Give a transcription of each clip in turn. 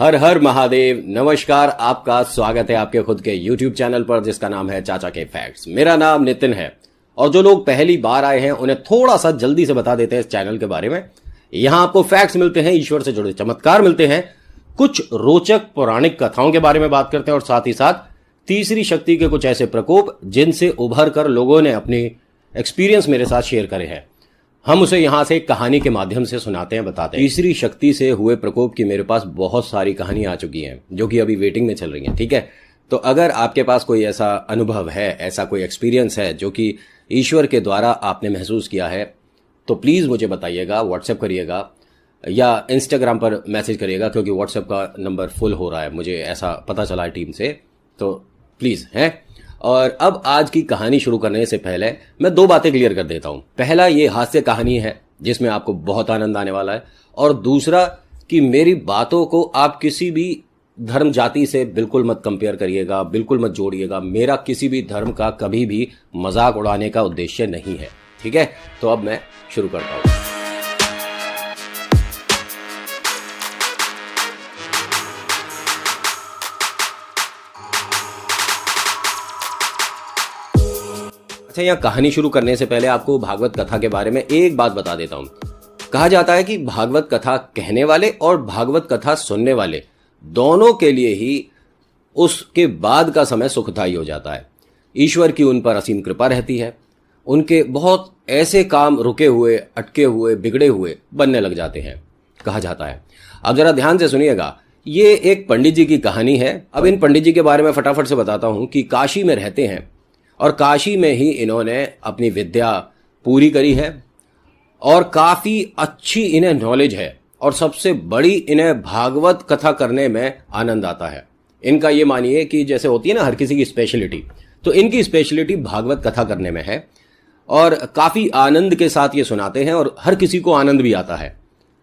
हर हर महादेव। नमस्कार, आपका स्वागत है आपके खुद के YouTube चैनल पर जिसका नाम है चाचा के फैक्ट्स। मेरा नाम नितिन है और जो लोग पहली बार आए हैं उन्हें थोड़ा सा जल्दी से बता देते हैं इस चैनल के बारे में। यहां आपको फैक्ट्स मिलते हैं, ईश्वर से जुड़े चमत्कार मिलते हैं, कुछ रोचक पौराणिक कथाओं के बारे में बात करते हैं और साथ ही साथ तीसरी शक्ति के कुछ ऐसे प्रकोप जिनसे उभर कर लोगों ने अपनी एक्सपीरियंस मेरे साथ शेयर करे हैं। हम उसे यहां से एक कहानी के माध्यम से सुनाते हैं, बताते हैं। तीसरी शक्ति से हुए प्रकोप की मेरे पास बहुत सारी कहानी आ चुकी हैं जो कि अभी वेटिंग में चल रही हैं, ठीक है। तो अगर आपके पास कोई ऐसा अनुभव है, ऐसा कोई एक्सपीरियंस है जो कि ईश्वर के द्वारा आपने महसूस किया है, तो प्लीज मुझे बताइएगा, व्हाट्सएप करिएगा या इंस्टाग्राम पर मैसेज करिएगा, क्योंकि व्हाट्सएप का नंबर फुल हो रहा है, मुझे ऐसा पता चला है टीम से। तो प्लीज है। और अब आज की कहानी शुरू करने से पहले मैं दो बातें क्लियर कर देता हूं। पहला, ये हास्य कहानी है जिसमें आपको बहुत आनंद आने वाला है, और दूसरा कि मेरी बातों को आप किसी भी धर्म जाति से बिल्कुल मत कंपेयर करिएगा, बिल्कुल मत जोड़िएगा। मेरा किसी भी धर्म का कभी भी मजाक उड़ाने का उद्देश्य नहीं है, ठीक है। तो अब मैं शुरू करता हूं। अच्छा, यह कहानी शुरू करने से पहले आपको भागवत कथा के बारे में एक बात बता देता हूं। कहा जाता है कि भागवत कथा कहने वाले और भागवत कथा सुनने वाले दोनों के लिए ही उसके बाद का समय सुखदायी हो जाता है। ईश्वर की उन पर असीम कृपा रहती है। उनके बहुत ऐसे काम रुके हुए, अटके हुए, बिगड़े हुए बनने लग जाते हैं, कहा जाता है। अब जरा ध्यान से सुनिएगा, ये एक पंडित जी की कहानी है। अब इन पंडित जी के बारे में फटाफट से बताता हूं कि काशी में रहते हैं और काशी में ही इन्होंने अपनी विद्या पूरी करी है और काफी अच्छी इन्हें नॉलेज है, और सबसे बड़ी इन्हें भागवत कथा करने में आनंद आता है। इनका ये मानिए कि जैसे होती है ना हर किसी की स्पेशलिटी, तो इनकी स्पेशलिटी भागवत कथा करने में है और काफी आनंद के साथ ये सुनाते हैं और हर किसी को आनंद भी आता है।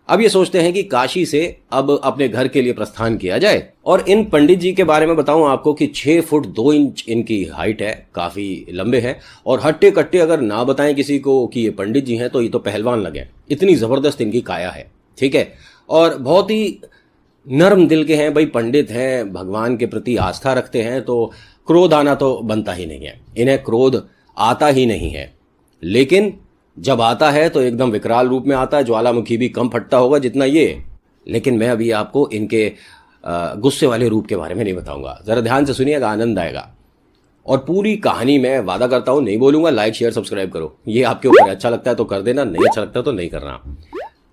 अब ये सोचते हैं कि काशी से अब अपने घर के लिए प्रस्थान किया जाए। और इन पंडित जी के बारे में बताऊं आपको कि 6 फुट 2 इंच इनकी हाइट है, काफी लंबे हैं, और हट्टे कट्टे अगर ना बताएं किसी को कि ये पंडित जी हैं तो ये तो पहलवान लगे, इतनी जबरदस्त इनकी काया है, ठीक है। और बहुत ही नर्म दिल के हैं, भाई पंडित हैं, भगवान के प्रति आस्था रखते हैं, तो क्रोध आना तो बनता ही नहीं है, इन्हें क्रोध आता ही नहीं है। लेकिन जब आता है तो एकदम विकराल रूप में आता है, ज्वालामुखी भी कम फटता होगा जितना ये। लेकिन मैं अभी आपको इनके गुस्से वाले रूप के बारे में नहीं बताऊंगा, जरा ध्यान से सुनिएगा, आनंद आएगा। और पूरी कहानी मैं वादा करता हूं नहीं बोलूंगा। लाइक शेयर सब्सक्राइब करो, ये आपके ऊपर अच्छा लगता है तो कर देना, नहीं अच्छा लगता तो नहीं करना।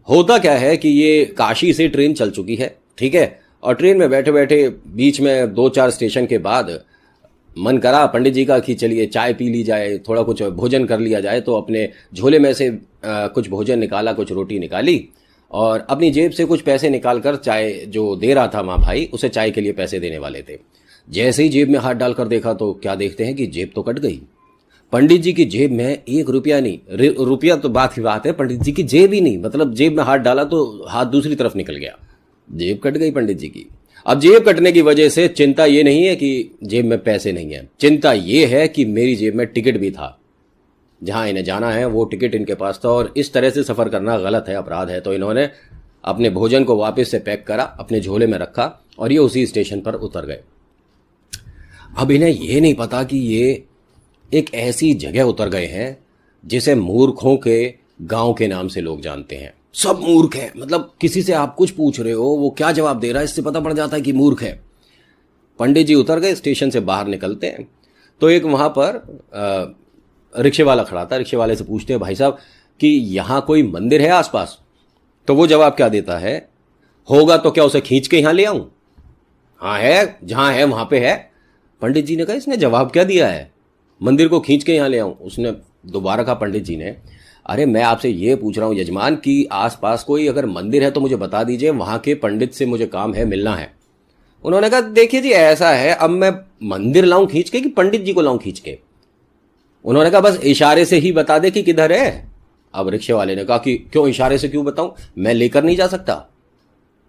होता क्या है कि ये काशी से ट्रेन चल चुकी है, ठीक है, और ट्रेन में बैठे बैठे बीच में 2-4 स्टेशन के बाद मन करा पंडित जी का कि चलिए चाय पी ली जाए, थोड़ा कुछ भोजन कर लिया जाए। तो अपने झोले में से कुछ भोजन निकाला, कुछ रोटी निकाली और अपनी जेब से कुछ पैसे निकालकर चाय जो दे रहा था माँ भाई, उसे चाय के लिए पैसे देने वाले थे। जैसे ही जेब में हाथ डालकर देखा तो क्या देखते हैं कि जेब तो कट गई। पंडित जी की जेब में 1 रुपया नहीं, रुपया तो बात की बात है, पंडित जी की जेब ही नहीं, मतलब जेब में हाथ डाला तो हाथ दूसरी तरफ निकल गया, जेब कट गई पंडित जी की। अब जेब कटने की वजह से चिंता ये नहीं है कि जेब में पैसे नहीं है, चिंता ये है कि मेरी जेब में टिकट भी था, जहां इन्हें जाना है वो टिकट इनके पास था, और इस तरह से सफर करना गलत है, अपराध है। तो इन्होंने अपने भोजन को वापस से पैक करा, अपने झोले में रखा और ये उसी स्टेशन पर उतर गए। अब इन्हें ये नहीं पता कि ये एक ऐसी जगह उतर गए हैं जिसे मूर्खों के गांव के नाम से लोग जानते हैं। सब मूर्ख है, मतलब किसी से आप कुछ पूछ रहे हो वो क्या जवाब दे रहा है, इससे पता पड़ जाता है कि मूर्ख है। पंडित जी उतर गए, स्टेशन से बाहर निकलते हैं तो एक वहां पर रिक्शे वाला खड़ा था। रिक्शे वाले से पूछते हैं, भाई साहब कि यहाँ कोई मंदिर है आसपास? तो वो जवाब क्या देता है, होगा तो क्या उसे खींच के यहां ले आऊं? हाँ है, जहां है वहां पे है। पंडित जी ने कहा, इसने जवाब क्या दिया है, मंदिर को खींच के यहां ले आऊं? उसने दोबारा कहा पंडित जी ने, अरे मैं आपसे ये पूछ रहा हूं यजमान कि आसपास कोई अगर मंदिर है तो मुझे बता दीजिए, वहां के पंडित से मुझे काम है, मिलना है। उन्होंने कहा, देखिए जी ऐसा है, अब मैं मंदिर लाऊं खींच के कि पंडित जी को लाऊं खींच के? उन्होंने कहा, बस इशारे से ही बता दे कि किधर है। अब रिक्शे वाले ने कहा कि क्यों इशारे से क्यों बताऊं, मैं लेकर नहीं जा सकता?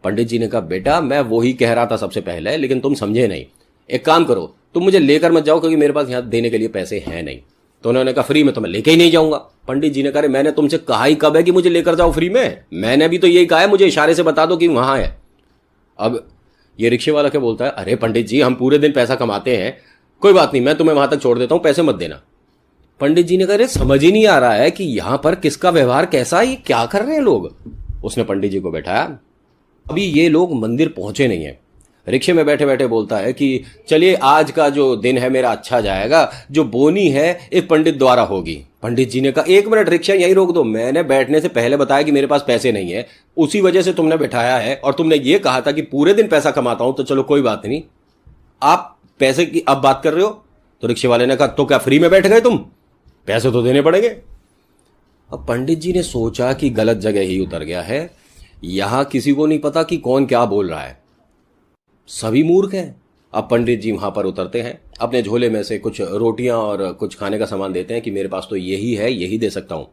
पंडित जी ने कहा, बेटा मैं वो ही कह रहा था सबसे पहले, लेकिन तुम समझे नहीं। एक काम करो, तुम मुझे लेकर मत जाओ क्योंकि मेरे पास यहां देने के लिए पैसे हैं नहीं। तो उन्होंने कहा, फ्री में तो मैं लेके ही नहीं जाऊंगा। पंडित जी ने कहा, मैंने तुमसे कहा ही कब है कि मुझे लेकर जाओ फ्री में? मैंने भी तो यही कहा है, मुझे इशारे से बता दो कि वहां है। अब ये रिक्शे वाला क्या बोलता है, अरे पंडित जी हम पूरे दिन पैसा कमाते हैं, कोई बात नहीं, मैं तुम्हें वहां तक छोड़ देता हूं, पैसे मत देना। पंडित जी ने कहा, अरे समझ ही नहीं आ रहा है कि यहां पर किसका व्यवहार कैसा है, ये क्या कर रहे हैं लोग। उसने पंडित जी को बैठाया। अभी ये लोग मंदिर पहुंचे नहीं है, रिक्शे में बैठे बैठे बोलता है कि चलिए आज का जो दिन है मेरा अच्छा जाएगा, जो बोनी है एक पंडित द्वारा होगी। पंडित जी ने कहा, एक मिनट रिक्शा यहीं रोक दो, मैंने बैठने से पहले बताया कि मेरे पास पैसे नहीं है, उसी वजह से तुमने बैठाया है, और तुमने ये कहा था कि पूरे दिन पैसा कमाता हूं, तो चलो कोई बात नहीं, आप पैसे की अब बात कर रहे हो। तो रिक्शे वाले ने कहा, तो क्या फ्री में बैठ गए तुम, पैसे तो देने पड़ेंगे। अब पंडित जी ने सोचा कि गलत जगह ही उतर गया है, यहां किसी को नहीं पता कि कौन क्या बोल रहा है, सभी मूर्ख हैं। अब पंडित जी वहां पर उतरते हैं, अपने झोले में से कुछ रोटियां और कुछ खाने का सामान देते हैं कि मेरे पास तो यही है, यही दे सकता हूं।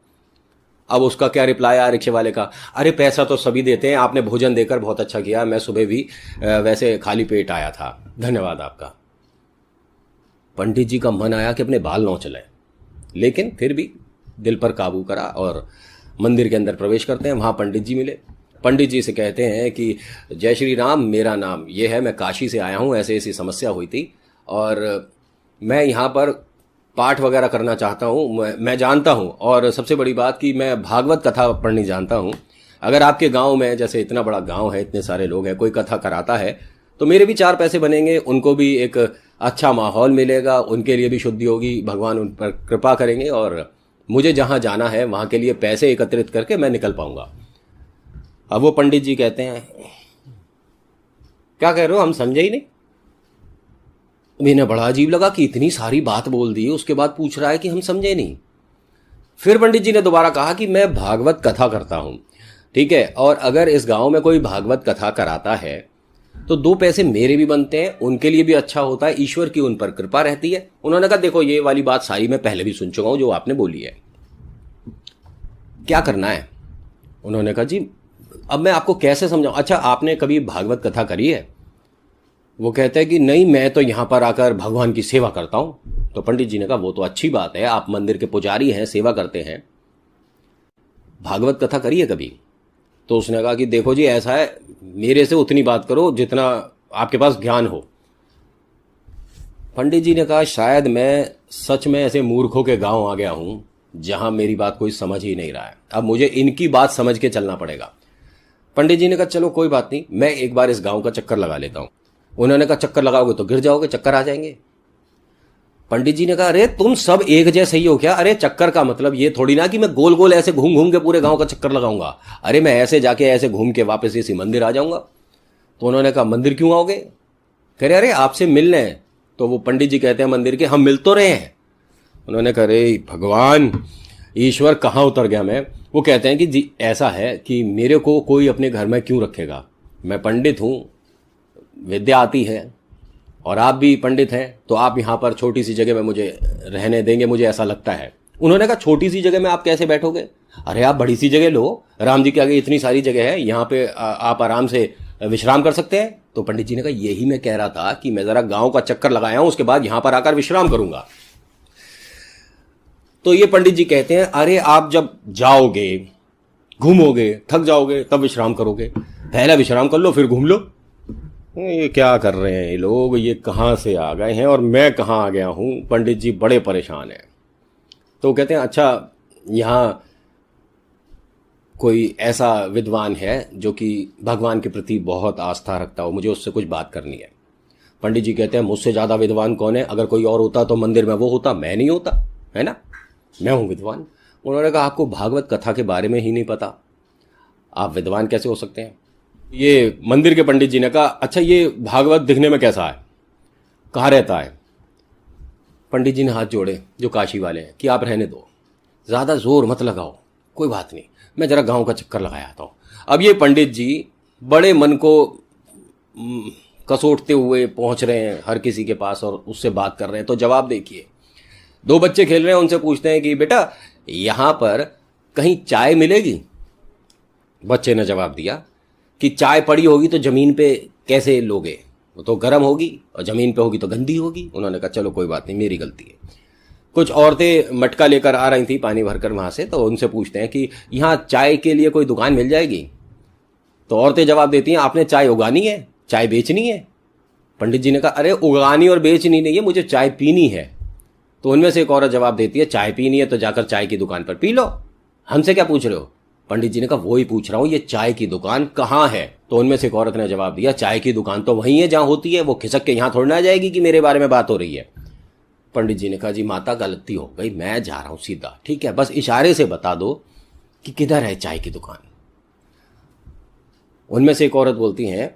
अब उसका क्या रिप्लाई आया रिक्शे वाले का, अरे पैसा तो सभी देते हैं, आपने भोजन देकर बहुत अच्छा किया, मैं सुबह भी वैसे खाली पेट आया था, धन्यवाद आपका। पंडित जी का मन आया कि अपने बाल नौ चलाए, लेकिन फिर भी दिल पर काबू करा और मंदिर के अंदर प्रवेश करते हैं। वहां पंडित जी मिले। पंडित जी से कहते हैं कि जय श्री राम, मेरा नाम ये है, मैं काशी से आया हूं, ऐसे ऐसी समस्या हुई थी और मैं यहाँ पर पाठ वगैरह करना चाहता हूँ, मैं जानता हूँ, और सबसे बड़ी बात कि मैं भागवत कथा पढ़नी जानता हूँ। अगर आपके गांव में, जैसे इतना बड़ा गांव है, इतने सारे लोग हैं, कोई कथा कराता है तो मेरे भी चार पैसे बनेंगे, उनको भी एक अच्छा माहौल मिलेगा, उनके लिए भी शुद्धि होगी, भगवान उन पर कृपा करेंगे और मुझे जहां जाना है वहां के लिए पैसे एकत्रित करके मैं निकल पाऊंगा। अब वो पंडित जी कहते हैं, क्या कह रहे हो, हम समझे ही नहीं। इन्हें बड़ा अजीब लगा कि इतनी सारी बात बोल दी, उसके बाद पूछ रहा है कि हम समझे नहीं। फिर पंडित जी ने दोबारा कहा कि मैं भागवत कथा करता हूं, ठीक है, और अगर इस गांव में कोई भागवत कथा कराता है तो दो पैसे मेरे भी बनते हैं, उनके लिए भी अच्छा होता है, ईश्वर की उन पर कृपा रहती है। उन्होंने कहा, देखो ये वाली बात सारी मैं पहले भी सुन चुका हूं जो आपने बोली है, क्या करना है। उन्होंने कहा, जी अब मैं आपको कैसे समझाऊं, अच्छा आपने कभी भागवत कथा करी है। वो कहते हैं कि नहीं, मैं तो यहां पर आकर भगवान की सेवा करता हूं। तो पंडित जी ने कहा, वो तो अच्छी बात है, आप मंदिर के पुजारी हैं, सेवा करते हैं, भागवत कथा करी है कभी। तो उसने कहा कि देखो जी ऐसा है, मेरे से उतनी बात करो जितना आपके पास ज्ञान हो। पंडित जी ने कहा, शायद मैं सच में ऐसे मूर्खों के गांव आ गया हूं जहां मेरी बात कोई समझ ही नहीं रहा है, अब मुझे इनकी बात समझ के चलना पड़ेगा। पंडित जी ने कहा, चलो कोई बात नहीं, मैं एक बार इस गांव का चक्कर लगा लेता हूं। उन्होंने कहा, चक्कर लगाओगे तो गिर जाओगे, चक्कर आ जाएंगे। पंडित जी ने कहा, अरे तुम सब एक जैसे ही हो क्या, अरे चक्कर का मतलब ये थोड़ी ना कि मैं गोल गोल ऐसे घूम घूम के पूरे गांव का चक्कर लगाऊंगा, अरे मैं ऐसे जाके ऐसे घूम के वापस इसी मंदिर आ जाऊंगा। तो उन्होंने कहा, मंदिर क्यों आओगे। कह रहे, अरे आपसे मिलने हैं। तो वो पंडित जी कहते हैं मंदिर के, हम मिल तो रहे हैं। उन्होंने कहा, अरे भगवान ईश्वर कहाँ उतर गया मैं। वो कहते हैं कि जी ऐसा है कि मेरे को कोई अपने घर में क्यों रखेगा, मैं पंडित हूं, विद्या आती है, और आप भी पंडित हैं, तो आप यहाँ पर छोटी सी जगह में मुझे रहने देंगे, मुझे ऐसा लगता है। उन्होंने कहा, छोटी सी जगह में आप कैसे बैठोगे, अरे आप बड़ी सी जगह लो, राम जी के आगे इतनी सारी जगह है, यहाँ पे आप आराम से विश्राम कर सकते हैं। तो पंडित जी ने कहा, यही मैं कह रहा था कि मैं जरा गांव का चक्कर लगाया हूं, उसके बाद यहां पर आकर विश्राम करूंगा। तो ये पंडित जी कहते हैं, अरे आप जब जाओगे, घूमोगे, थक जाओगे, तब विश्राम करोगे, पहले विश्राम कर लो फिर घूम लो। ये क्या कर रहे हैं ये लोग, ये कहां से आ गए हैं और मैं कहां आ गया हूं। पंडित जी बड़े परेशान हैं। तो कहते हैं, अच्छा यहां कोई ऐसा विद्वान है जो कि भगवान के प्रति बहुत आस्था रखता हो, मुझे उससे कुछ बात करनी है। पंडित जी कहते हैं, मुझसे ज्यादा विद्वान कौन है, अगर कोई और होता तो मंदिर में वो होता, मैं नहीं होता, है ना, मैं हूं विद्वान। उन्होंने कहा, आपको भागवत कथा के बारे में ही नहीं पता, आप विद्वान कैसे हो सकते हैं। ये मंदिर के पंडित जी ने कहा, अच्छा ये भागवत दिखने में कैसा है, कहाँ रहता है। पंडित जी ने हाथ जोड़े जो काशी वाले हैं कि आप रहने दो, ज्यादा जोर मत लगाओ, कोई बात नहीं, मैं जरा गांव का चक्कर लगाया आता हूं। अब ये पंडित जी बड़े मन को कसोटते हुए पहुंच रहे हैं हर किसी के पास और उससे बात कर रहे हैं। तो जवाब देखिए, दो बच्चे खेल रहे हैं, उनसे पूछते हैं कि बेटा यहां पर कहीं चाय मिलेगी। बच्चे ने जवाब दिया कि चाय पड़ी होगी तो जमीन पे कैसे लोगे, वो तो गर्म होगी, और जमीन पे होगी तो गंदी होगी। उन्होंने कहा, चलो कोई बात नहीं, मेरी गलती है। कुछ औरतें मटका लेकर आ रही थी पानी भरकर वहां से, तो उनसे पूछते हैं कि यहाँ चाय के लिए कोई दुकान मिल जाएगी। तो औरतें जवाब देती हैं, आपने चाय उगानी है, चाय बेचनी है? पंडित जी ने कहा अरे उगानी और बेचनी नहीं है, मुझे चाय पीनी है। तो उनमें से एक औरत जवाब देती है चाय पीनी है तो जाकर चाय की दुकान पर पी लो, हमसे क्या पूछ रहे हो? पंडित जी ने कहा वही पूछ रहा हूं, ये चाय की दुकान कहाँ है? तो उनमें से एक औरत ने जवाब दिया चाय की दुकान तो वहीं है जहां होती है, वो खिसक के यहां थोड़ी ना आ जाएगी कि मेरे बारे में बात हो रही है। पंडित जी ने कहा जी माता गलती हो गई, मैं जा रहा हूं सीधा, ठीक है, बस इशारे से बता दो कि किधर है चाय की दुकान। उनमें से एक औरत बोलती है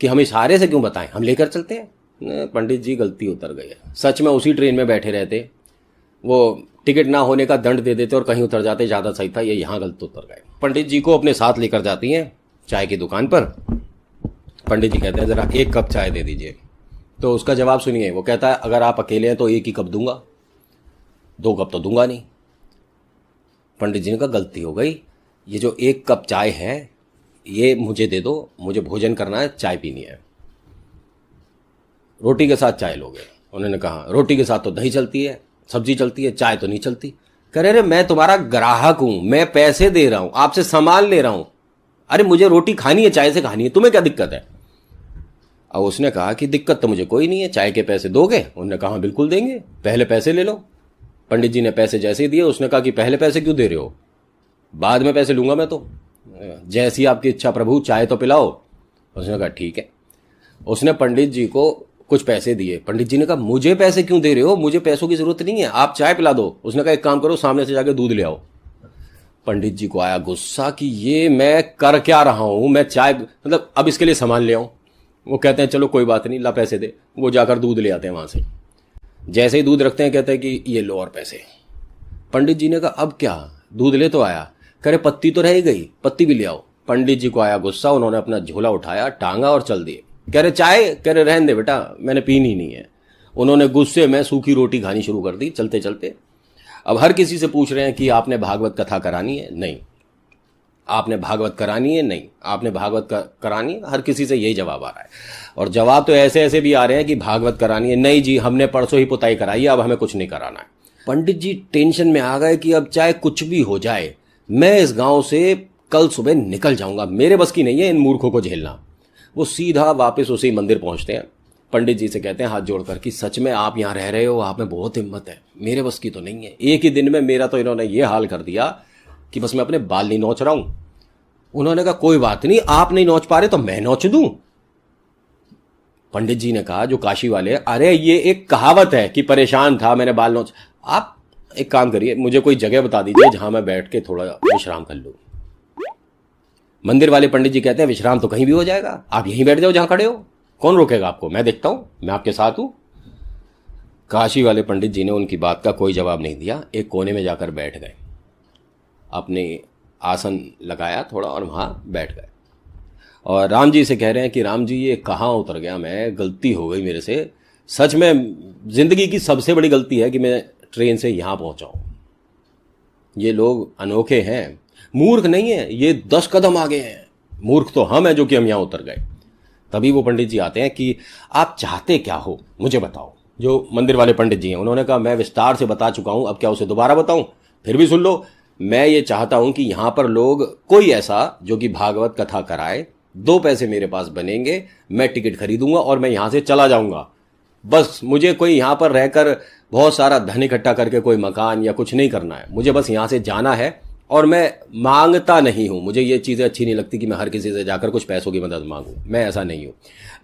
कि हम इशारे से क्यों बताएं, हम लेकर चलते हैं। पंडित जी गलती उतर गई है, सच में उसी ट्रेन में बैठे रहते, वो टिकट ना होने का दंड दे देते और कहीं उतर जाते, ज़्यादा सही था, ये यहाँ गलत उतर गए। पंडित जी को अपने साथ लेकर जाती हैं चाय की दुकान पर। पंडित जी कहते हैं ज़रा एक कप चाय दे दीजिए। तो उसका जवाब सुनिए, वो कहता है अगर आप अकेले हैं तो एक ही कप दूंगा, 2 कप तो दूंगा नहीं। पंडित जी ने कहा गलती हो गई, ये जो 1 कप चाय है ये मुझे दे दो, मुझे भोजन करना है, चाय पीनी है। रोटी के साथ चाय लोगे? उन्होंने कहा रोटी के साथ तो दही चलती है, सब्जी चलती है, चाय तो नहीं चलती। कह रहे मैं तुम्हारा ग्राहक हूं, मैं पैसे दे रहा हूं, आपसे सामान ले रहा हूं, अरे मुझे रोटी खानी है, चाय से खानी है, तुम्हें क्या दिक्कत है? अब उसने कहा कि दिक्कत तो मुझे कोई नहीं है, चाय के पैसे दोगे? उन्होंने कहा बिल्कुल देंगे, पहले पैसे ले लो। पंडित जी ने पैसे जैसे ही दिए उसने कहा कि पहले पैसे क्यों दे रहे हो, बाद में पैसे लूंगा मैं तो, जैसी आपकी इच्छा प्रभु, चाय तो पिलाओ। उसने कहा ठीक है। उसने पंडित जी को कुछ पैसे दिए। पंडित जी ने कहा मुझे पैसे क्यों दे रहे हो, मुझे पैसों की जरूरत नहीं है, आप चाय पिला दो। उसने कहा एक काम करो, सामने से जाके दूध ले आओ। पंडित जी को आया गुस्सा कि ये मैं कर क्या रहा हूं, मैं चाय मतलब अब इसके लिए सामान ले आऊं। वो कहते हैं चलो कोई बात नहीं, ला पैसे दे। वो जाकर दूध ले आते हैं वहां से। जैसे ही दूध रखते हैं कहते हैं कि ये लो और पैसे। पंडित जी ने कहा अब क्या, दूध ले तो आया, कह रहे पत्ती तो रह गई, पत्ती भी ले आओ। पंडित जी को आया गुस्सा, उन्होंने अपना झोला उठाया, टांगा और चल दिए। कह रहे चाय, कह रहे रहने दे बेटा, मैंने पीनी नहीं है। उन्होंने गुस्से में सूखी रोटी खानी शुरू कर दी चलते चलते। अब हर किसी से पूछ रहे हैं कि आपने भागवत कथा करानी है? नहीं। आपने भागवत करानी है? नहीं। आपने भागवत करानी है? हर किसी से यही जवाब आ रहा है। और जवाब तो ऐसे ऐसे भी आ रहे हैं कि भागवत करानी है? नहीं जी, हमने परसों ही पुताई कराई है, अब हमें कुछ नहीं कराना है। पंडित जी टेंशन में आ गए कि अब चाहे कुछ भी हो जाए, मैं इस गांव से कल सुबह निकल जाऊंगा, मेरे बस की नहीं है इन मूर्खों को झेलना। वो सीधा वापस उसी मंदिर पहुंचते हैं। पंडित जी से कहते हैं हाथ जोड़कर कि सच में आप यहाँ रह रहे हो, आप में बहुत हिम्मत है, मेरे बस की तो नहीं है। एक ही दिन में मेरा तो इन्होंने ये हाल कर दिया कि बस मैं अपने बाल नहीं नोच रहा हूं। उन्होंने कहा कोई बात नहीं, आप नहीं नोच पा रहे तो मैं नोच दूं। पंडित जी ने कहा जो काशी वाले, अरे ये एक कहावत है कि परेशान था मैंने बाल नोच। आप एक काम करिए, मुझे कोई जगह बता दीजिए जहां मैं बैठ के थोड़ा विश्राम कर लूं। मंदिर वाले पंडित जी कहते हैं विश्राम तो कहीं भी हो जाएगा, आप यहीं बैठ जाओ जहां खड़े हो, कौन रोकेगा आपको, मैं देखता हूं, मैं आपके साथ हूं। काशी वाले पंडित जी ने उनकी बात का कोई जवाब नहीं दिया, एक कोने में जाकर बैठ गए, अपने आसन लगाया थोड़ा और वहां बैठ गए। और राम जी से कह रहे हैं कि राम जी ये कहाँ उतर गया मैं, गलती हो गई मेरे से, सच में जिंदगी की सबसे बड़ी गलती है कि मैं ट्रेन से यहां पहुंचा हूं। ये लोग अनोखे हैं, मूर्ख नहीं है, ये 10 कदम आगे हैं। मूर्ख तो हम हैं जो कि हम यहां उतर गए। तभी वो पंडित जी आते हैं कि आप चाहते क्या हो मुझे बताओ। जो मंदिर वाले पंडित जी हैं उन्होंने कहा मैं विस्तार से बता चुका हूं, अब क्या उसे दोबारा बताऊं? फिर भी सुन लो, मैं ये चाहता हूं कि यहां पर लोग कोई ऐसा जो कि भागवत कथा कराए, 2 पैसे मेरे पास बनेंगे, मैं टिकट खरीदूंगा और मैं यहां से चला जाऊंगा। बस मुझे कोई यहां पर रहकर बहुत सारा धन इकट्ठा करके कोई मकान या कुछ नहीं करना है, मुझे बस यहां से जाना है। और मैं मांगता नहीं हूं, मुझे ये चीजें अच्छी नहीं लगती कि मैं हर किसी से जाकर कुछ पैसों की मदद मांगूं, मैं ऐसा नहीं हूं।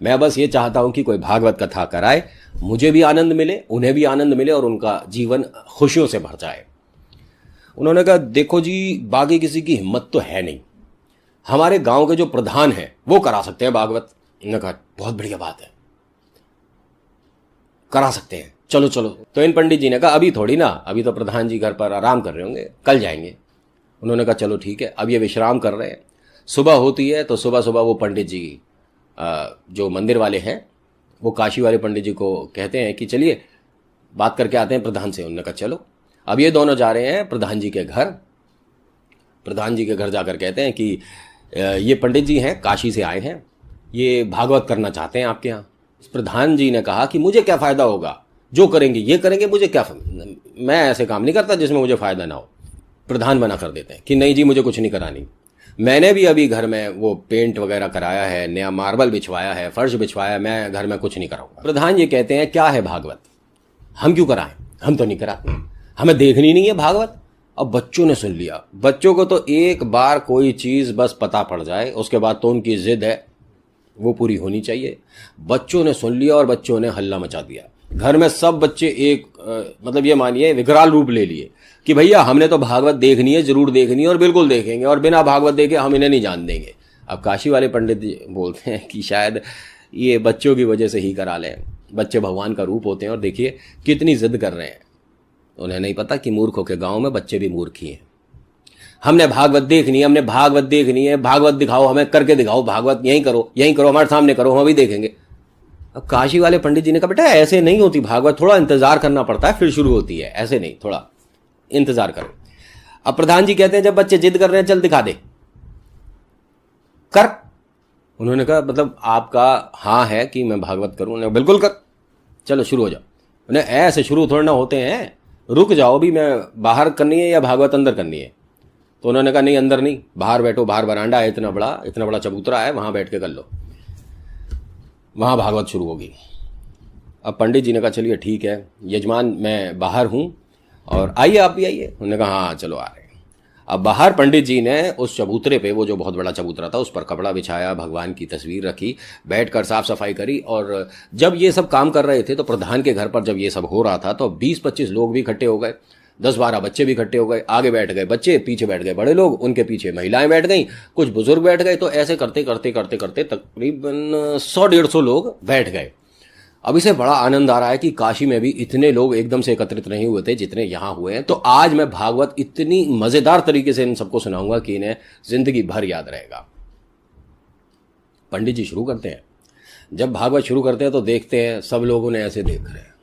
मैं बस ये चाहता हूं कि कोई भागवत कथा कराए, मुझे भी आनंद मिले, उन्हें भी आनंद मिले और उनका जीवन खुशियों से भर जाए। उन्होंने कहा देखो जी, बाकी किसी की हिम्मत तो है नहीं, हमारे गांव के जो प्रधान हैं वो करा सकते हैं भागवत। उन्होंने कहा बहुत बढ़िया बात है, करा सकते हैं, चलो चलो। तो इन पंडित जी ने कहा अभी थोड़ी ना, अभी तो प्रधान जी घर पर आराम कर रहे होंगे, कल जाएंगे। उन्होंने कहा चलो ठीक है, अब ये विश्राम कर रहे हैं। सुबह होती है तो सुबह सुबह वो पंडित जी जो मंदिर वाले हैं वो काशी वाले पंडित जी को कहते हैं कि चलिए बात करके आते हैं प्रधान से। उन्होंने कहा चलो। अब ये दोनों जा रहे हैं प्रधान जी के घर। प्रधान जी के घर जाकर कहते हैं कि ये पंडित जी हैं, काशी से आए हैं, ये भागवत करना चाहते हैं आपके यहाँ। प्रधान जी ने कहा कि मुझे क्या फ़ायदा होगा, जो करेंगे ये करेंगे, मुझे क्या, मैं ऐसे काम नहीं करता जिसमें मुझे फ़ायदा ना हो। प्रधान मना कर देते हैं कि नहीं जी मुझे कुछ नहीं करानी। मैंने भी अभी घर में वो पेंट वगैरह कराया है, नया मार्बल बिछवाया है, फर्श बिछवाया है, मैं घर में कुछ नहीं कराऊंगा। प्रधान जी कहते हैं क्या है भागवत, हम क्यों कराएं, हम तो नहीं कराते, हमें देखनी नहीं है भागवत। अब बच्चों ने सुन लिया, बच्चों को तो एक बार कोई चीज बस पता पड़ जाए उसके बाद तो उनकी जिद है वो पूरी होनी चाहिए। बच्चों ने सुन लिया और बच्चों ने हल्ला मचा दिया। घर में सब बच्चे एक मतलब ये मानिए विकराल रूप ले लिए कि भैया हमने तो भागवत देखनी है, जरूर देखनी है और बिल्कुल देखेंगे, और बिना भागवत देखे हम इन्हें नहीं जान देंगे। अब काशी वाले पंडित जी बोलते हैं कि शायद ये बच्चों की वजह से ही करा लें, बच्चे भगवान का रूप होते हैं और देखिए कितनी जिद कर रहे हैं। उन्हें नहीं पता कि मूर्खों के गांव में बच्चे भी मूर्ख ही हैं। हमने भागवत देखनी है, हमने भागवत देखनी है, भागवत दिखाओ, हमें करके दिखाओ, भागवत यहीं करो, हमारे सामने करो, हम भी देखेंगे। अब काशी वाले पंडित जी ने कहा बेटा ऐसे नहीं होती भागवत, थोड़ा इंतजार करना पड़ता है फिर शुरू होती है, ऐसे नहीं, थोड़ा इंतजार करो। अब प्रधान जी कहते हैं जब बच्चे जिद कर रहे हैं चल दिखा दे, कर। उन्होंने कहा मतलब आपका हाँ है कि मैं भागवत करूं? उन्होंने बिल्कुल कर, चलो शुरू हो जाओ। उन्हें ऐसे शुरू थोड़ा ना होते हैं, रुक जाओ भी, मैं बाहर करनी है या भागवत अंदर करनी है? तो उन्होंने कहा नहीं अंदर नहीं, बाहर बैठो, बाहर बरांडा है इतना बड़ा चबूतरा है, वहां बैठ के कर लो, वहां भागवत शुरू होगी। अब पंडित जी ने कहा चलिए ठीक है यजमान मैं बाहर हूं और आइए आप भी आइए। उन्होंने कहा हाँ चलो आ रहे हैं। अब बाहर पंडित जी ने उस चबूतरे पे, वो जो बहुत बड़ा चबूतरा था, उस पर कपड़ा बिछाया, भगवान की तस्वीर रखी, बैठकर साफ सफाई करी। और जब ये सब काम कर रहे थे तो प्रधान के घर पर जब ये सब हो रहा था तो 20-25 लोग भी इकट्ठे हो गए, 10-12 बच्चे भी इकट्ठे हो गए। आगे बैठ गए बच्चे, पीछे बैठ गए बड़े लोग, उनके पीछे महिलाएं बैठ गईं, कुछ बुजुर्ग बैठ गए। तो ऐसे करते करते करते करते तकरीबन 100-150 लोग बैठ गए। अब इसे बड़ा आनंद आ रहा है कि काशी में भी इतने लोग एकदम से एकत्रित नहीं हुए थे जितने यहां हुए हैं। तो आज मैं भागवत इतनी मजेदार तरीके से इन सबको सुनाऊंगा कि इन्हें जिंदगी भर याद रहेगा। पंडित जी शुरू करते हैं। जब भागवत शुरू करते हैं तो देखते हैं सब लोग उन्हें ऐसे देख रहे हैं,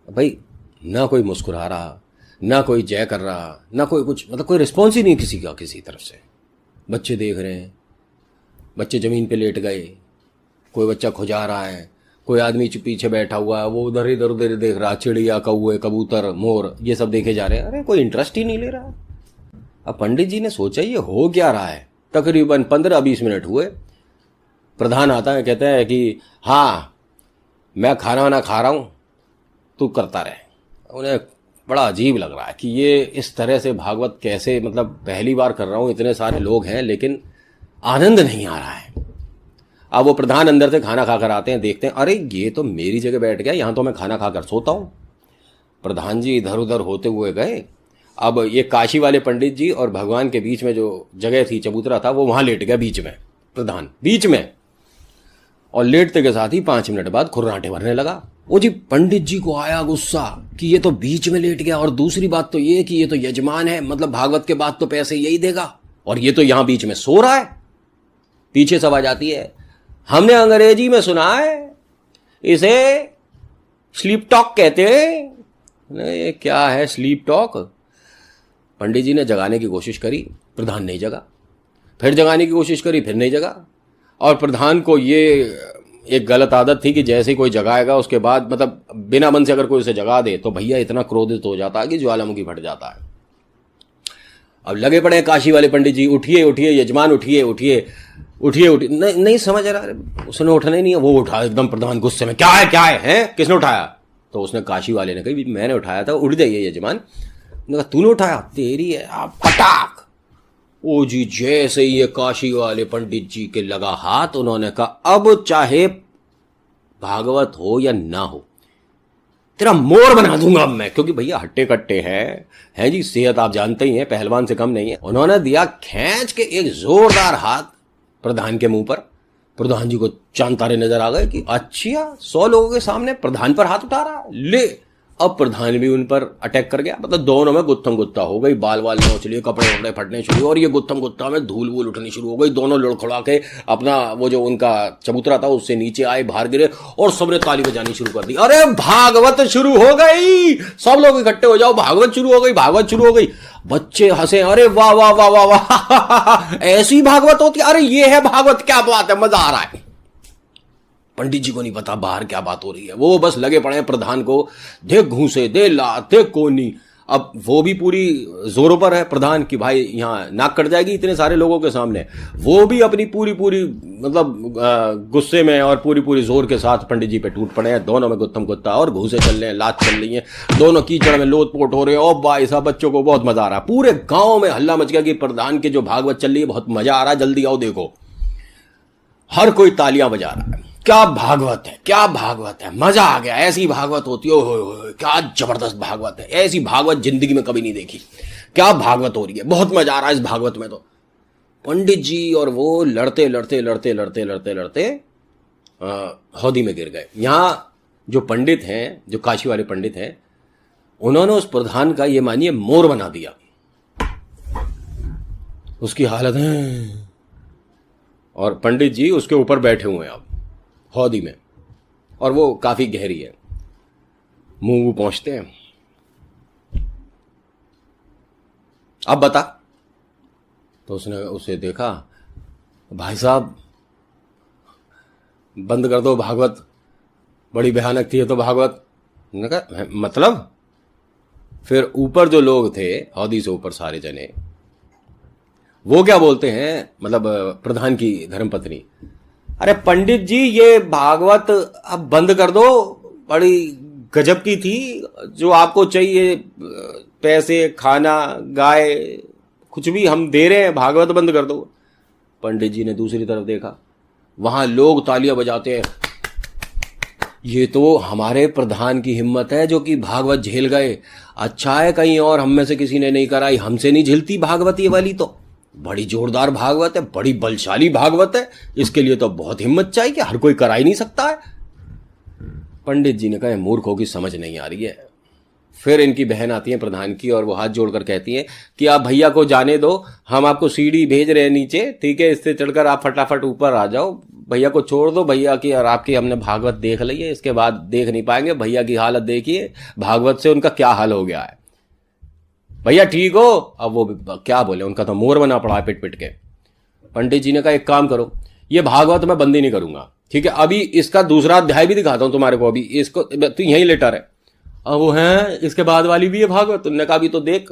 भाई ना कोई मुस्कुरा रहा, ना कोई जय कर रहा, ना कोई कुछ, मतलब कोई रिस्पॉन्स ही नहीं किसी का किसी तरफ से। बच्चे देख रहे हैं, बच्चे जमीन पे लेट गए, कोई बच्चा खुजा रहा है, कोई आदमी पीछे बैठा हुआ है, वो उधर इधर उधर देख रहा, चिड़िया, कौवे, कबूतर, मोर, ये सब देखे जा रहे हैं। अरे कोई इंटरेस्ट ही नहीं ले रहा। अब पंडित जी ने सोचा ये हो क्या रहा है। तकरीबन 15-20 मिनट हुए। प्रधान आता है, कहते हैं कि हाँ मैं खाना वाना खा रहा हूं, तू करता रहे। उन्हें बड़ा अजीब लग रहा है कि ये इस तरह से भागवत कैसे, मतलब पहली बार कर रहा हूं, इतने सारे लोग हैं लेकिन आनंद नहीं आ रहा है। अब वो प्रधान अंदर से खाना खाकर आते हैं, देखते हैं अरे ये तो मेरी जगह बैठ गया, यहां तो मैं खाना खाकर सोता हूं। प्रधान जी इधर उधर होते हुए गए। अब ये काशी वाले पंडित जी और भगवान के बीच में जो जगह थी, चबूतरा था, वो वहां लेट गया बीच में, प्रधान बीच में। और लेटते के साथ ही 5 मिनट बाद खुर्राटे भरने लगा। वो जी पंडित जी को आया गुस्सा कि ये तो बीच में लेट गया, और दूसरी बात तो ये कि ये तो यजमान है, मतलब भागवत के बाद तो पैसे यही देगा, और ये तो यहां बीच में सो रहा है। पीछे से आवाज आती है, हमने अंग्रेजी में सुना है इसे स्लीप टॉक कहते हैं। ये क्या है स्लीप टॉक? पंडित जी ने जगाने की कोशिश करी, प्रधान नहीं जगा। फिर जगाने की कोशिश करी, फिर नहीं जगा। और प्रधान को ये एक गलत आदत थी कि जैसे ही कोई जगाएगा उसके बाद, मतलब बिना मन से अगर कोई उसे जगा दे तो भैया इतना क्रोधित हो जाता है कि ज्वालामुखी फट जाता है। अब लगे पड़े काशी वाले पंडित जी, उठिए उठिए यजमान, उठिए उठिए उठिए उठिए। नहीं समझ रहा, उसने उठना ही नहीं है। वो उठा एकदम, प्रधान गुस्से में, क्या है हैं? किसने उठाया? तो उसने काशी वाले ने कही मैंने उठाया था, उठ जाइए यजमान। कहा तूने उठाया? तेरी है आप, पटाक। ओ जी जैसे ही ये काशी वाले पंडित जी के लगा हाथ, उन्होंने कहा अब चाहे भागवत हो या ना हो, तेरा मोर बना दूंगा अब मैं, क्योंकि भैया हट्टे कट्टे हैं जी, सेहत आप जानते ही हैं, पहलवान से कम नहीं है। उन्होंने दिया खींच के एक जोरदार हाथ प्रधान के मुंह पर। प्रधान जी को चांद तारे नजर आ गए कि अच्छा 100 लोगों के सामने प्रधान पर हाथ उठा रहा ले। अब प्रधान भी उन पर अटैक कर गया, मतलब दोनों में गुत्थम गुत्ता हो गई, बाल वाल नोच लिए, कपड़े वपड़े फटने शुरू, और ये गुत्थम गुत्ता में धूल वूल उठनी शुरू हो गई। दोनों लड़खड़ा के अपना वो जो उनका चबूतरा था उससे नीचे आए, बाहर गिरे, और सबने ताली बजानी शुरू कर दी। अरे भागवत शुरू हो गई, सब लोग इकट्ठे हो जाओ, भागवत शुरू हो गई, भागवत शुरू हो गई। बच्चे हंसे, अरे वाह वाह वाह वाह वाह, ऐसी भागवत होती है, अरे ये है भागवत, क्या बात है, मजा आ रहा है। पंडित जी को नहीं पता बाहर क्या बात हो रही है, वो बस लगे पड़े हैं प्रधान को, देख घूसे, दे लात, देख कोनी। अब वो भी पूरी जोरों पर है प्रधान कि भाई यहाँ नाक कट जाएगी इतने सारे लोगों के सामने। वो भी अपनी पूरी पूरी मतलब गुस्से में और पूरी पूरी जोर के साथ पंडित जी पे टूट पड़े हैं। दोनों में गुत्थम गुत्ता और घूसे चल रहे हैं, लात चल रही है, दोनों कीचड़ में लोटपोट हो रहे हैं। और भाई साहब बच्चों को बहुत मजा आ रहा है। पूरे गांव में हल्ला मच गया कि प्रधान के जो भागवत चल रही है बहुत मजा आ रहा है, जल्दी आओ देखो। हर कोई तालियां बजा रहा है। क्या भागवत है, क्या भागवत है, मजा आ गया, ऐसी भागवत होती है, ओहो क्या जबरदस्त भागवत है, ऐसी भागवत जिंदगी में कभी नहीं देखी, क्या भागवत हो रही है, बहुत मजा आ रहा है इस भागवत में। तो पंडित जी और वो लड़ते लड़ते लड़ते लड़ते लड़ते लड़ते हौदी में गिर गए। यहां जो पंडित हैं, जो काशी वाले पंडित हैं, उन्होंने उस प्रधान का ये मानिए मोर बना दिया। उसकी हालत है, और पंडित जी उसके ऊपर बैठे हुए हैं अब हौदी में, और वो काफी गहरी है, मुंह पहुंचते हैं। अब बता। तो उसने उसे देखा, भाई साहब बंद कर दो भागवत, बड़ी भयानक थी ये तो भागवत। मैंने कहा मतलब? फिर ऊपर जो लोग थे हौदी से ऊपर सारे जने, वो क्या बोलते हैं, मतलब प्रधान की धर्मपत्नी, अरे पंडित जी ये भागवत अब बंद कर दो, बड़ी गजब की थी, जो आपको चाहिए पैसे, खाना, गाय, कुछ भी हम दे रहे हैं, भागवत बंद कर दो। पंडित जी ने दूसरी तरफ देखा, वहां लोग तालियां बजाते हैं। ये तो हमारे प्रधान की हिम्मत है जो कि भागवत झेल गए। अच्छा है कहीं और हम में से किसी ने नहीं कराई, हमसे नहीं झेलती भागवत ये वाली, तो बड़ी जोरदार भागवत है, बड़ी बलशाली भागवत है, इसके लिए तो बहुत हिम्मत चाहिए कि हर कोई करा ही नहीं सकता है। पंडित जी ने कहा मूर्खों की समझ नहीं आ रही है। फिर इनकी बहन आती है प्रधान की, और वो हाथ जोड़कर कहती है कि आप भैया को जाने दो, हम आपको सीढ़ी भेज रहे हैं नीचे, ठीक है, इससे चढ़कर आप फटाफट ऊपर आ जाओ, भैया को छोड़ दो, भैया की और आपकी हमने भागवत देख ली है, इसके बाद देख नहीं पाएंगे। भैया की हालत देखिए, भागवत से उनका क्या हाल हो गया है, भैया ठीक हो? अब वो क्या बोले, उनका तो मोर बना पड़ा है पिट पिट के। पंडित जी ने कहा एक काम करो, ये भागवत मैं बंद ही नहीं करूंगा, ठीक है, अभी इसका दूसरा अध्याय भी दिखाता हूं तुम्हारे को, अभी इसको तो यहीं लेटा रहे। अब वो है इसके बाद वाली भी है भागवत। तुमने कहा अभी तो देख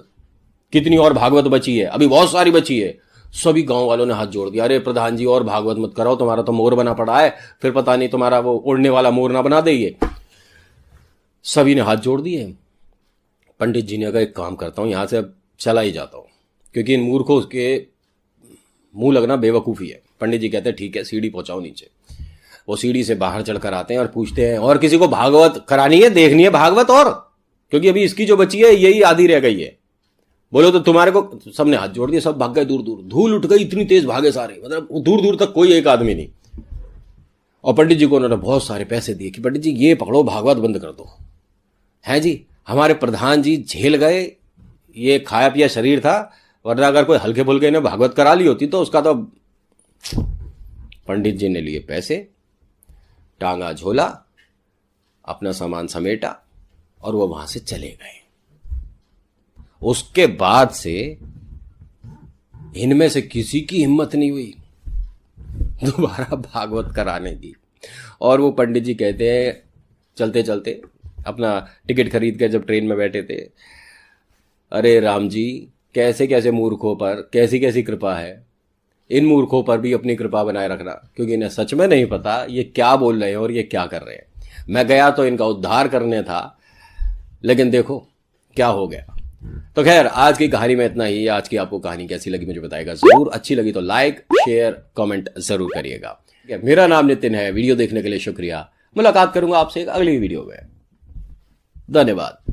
कितनी और भागवत बची है, अभी बहुत सारी बची है। सभी गांव वालों ने हाथ जोड़ दिया, अरे प्रधान जी और भागवत मत कराओ, तुम्हारा तो मोर बना पड़ा है, फिर पता नहीं तुम्हारा वो उड़ने वाला मोर ना बना दे ये। सभी ने हाथ जोड़ दिए। पंडित जी ने कहा एक काम करता हूं, यहां से अब चला ही जाता हूं, क्योंकि इन मूर्खों के मुंह लगना बेवकूफी है। पंडित जी कहते हैं ठीक है, सीढ़ी पहुंचाओ नीचे। वो सीढ़ी से बाहर चढ़कर आते हैं और पूछते हैं और किसी को भागवत करानी है, देखनी है भागवत, और क्योंकि अभी इसकी जो बची है यही आधी रह गई है, बोलो तो तुम्हारे को। सबने हाथ जोड़ दिए, सब भाग गए दूर दूर, धूल उठ गई, इतनी तेज भागे सारे, मतलब दूर दूर तक कोई एक आदमी नहीं। और पंडित जी को उन्होंने बहुत सारे पैसे दिए कि पंडित जी ये पकड़ो, भागवत बंद कर दो। है जी, हमारे प्रधान जी झेल गए, ये खाया पिया शरीर था, वरना अगर कोई हल्के फुल्के ने भागवत करा ली होती तो उसका तो। पंडित जी ने लिए पैसे, टांगा झोला, अपना सामान समेटा और वो वहां से चले गए। उसके बाद से इनमें से किसी की हिम्मत नहीं हुई दोबारा भागवत कराने की। और वो पंडित जी कहते हैं चलते चलते, अपना टिकट खरीद कर जब ट्रेन में बैठे थे, अरे राम जी कैसे कैसे मूर्खों पर कैसी कैसी कृपा है, इन मूर्खों पर भी अपनी कृपा बनाए रखना, क्योंकि इन्हें सच में नहीं पता ये क्या बोल रहे हैं और ये क्या कर रहे हैं। मैं गया तो इनका उद्धार करने था, लेकिन देखो क्या हो गया। तो खैर आज की कहानी में इतना ही। आज की आपको कहानी कैसी लगी मुझे बताइएगा जरूर। अच्छी लगी तो लाइक शेयर कमेंट जरूर करिएगा। मेरा नाम नितिन है। वीडियो देखने के लिए शुक्रिया। मुलाकात करूंगा आपसे एक अगली वीडियो में। धन्यवाद।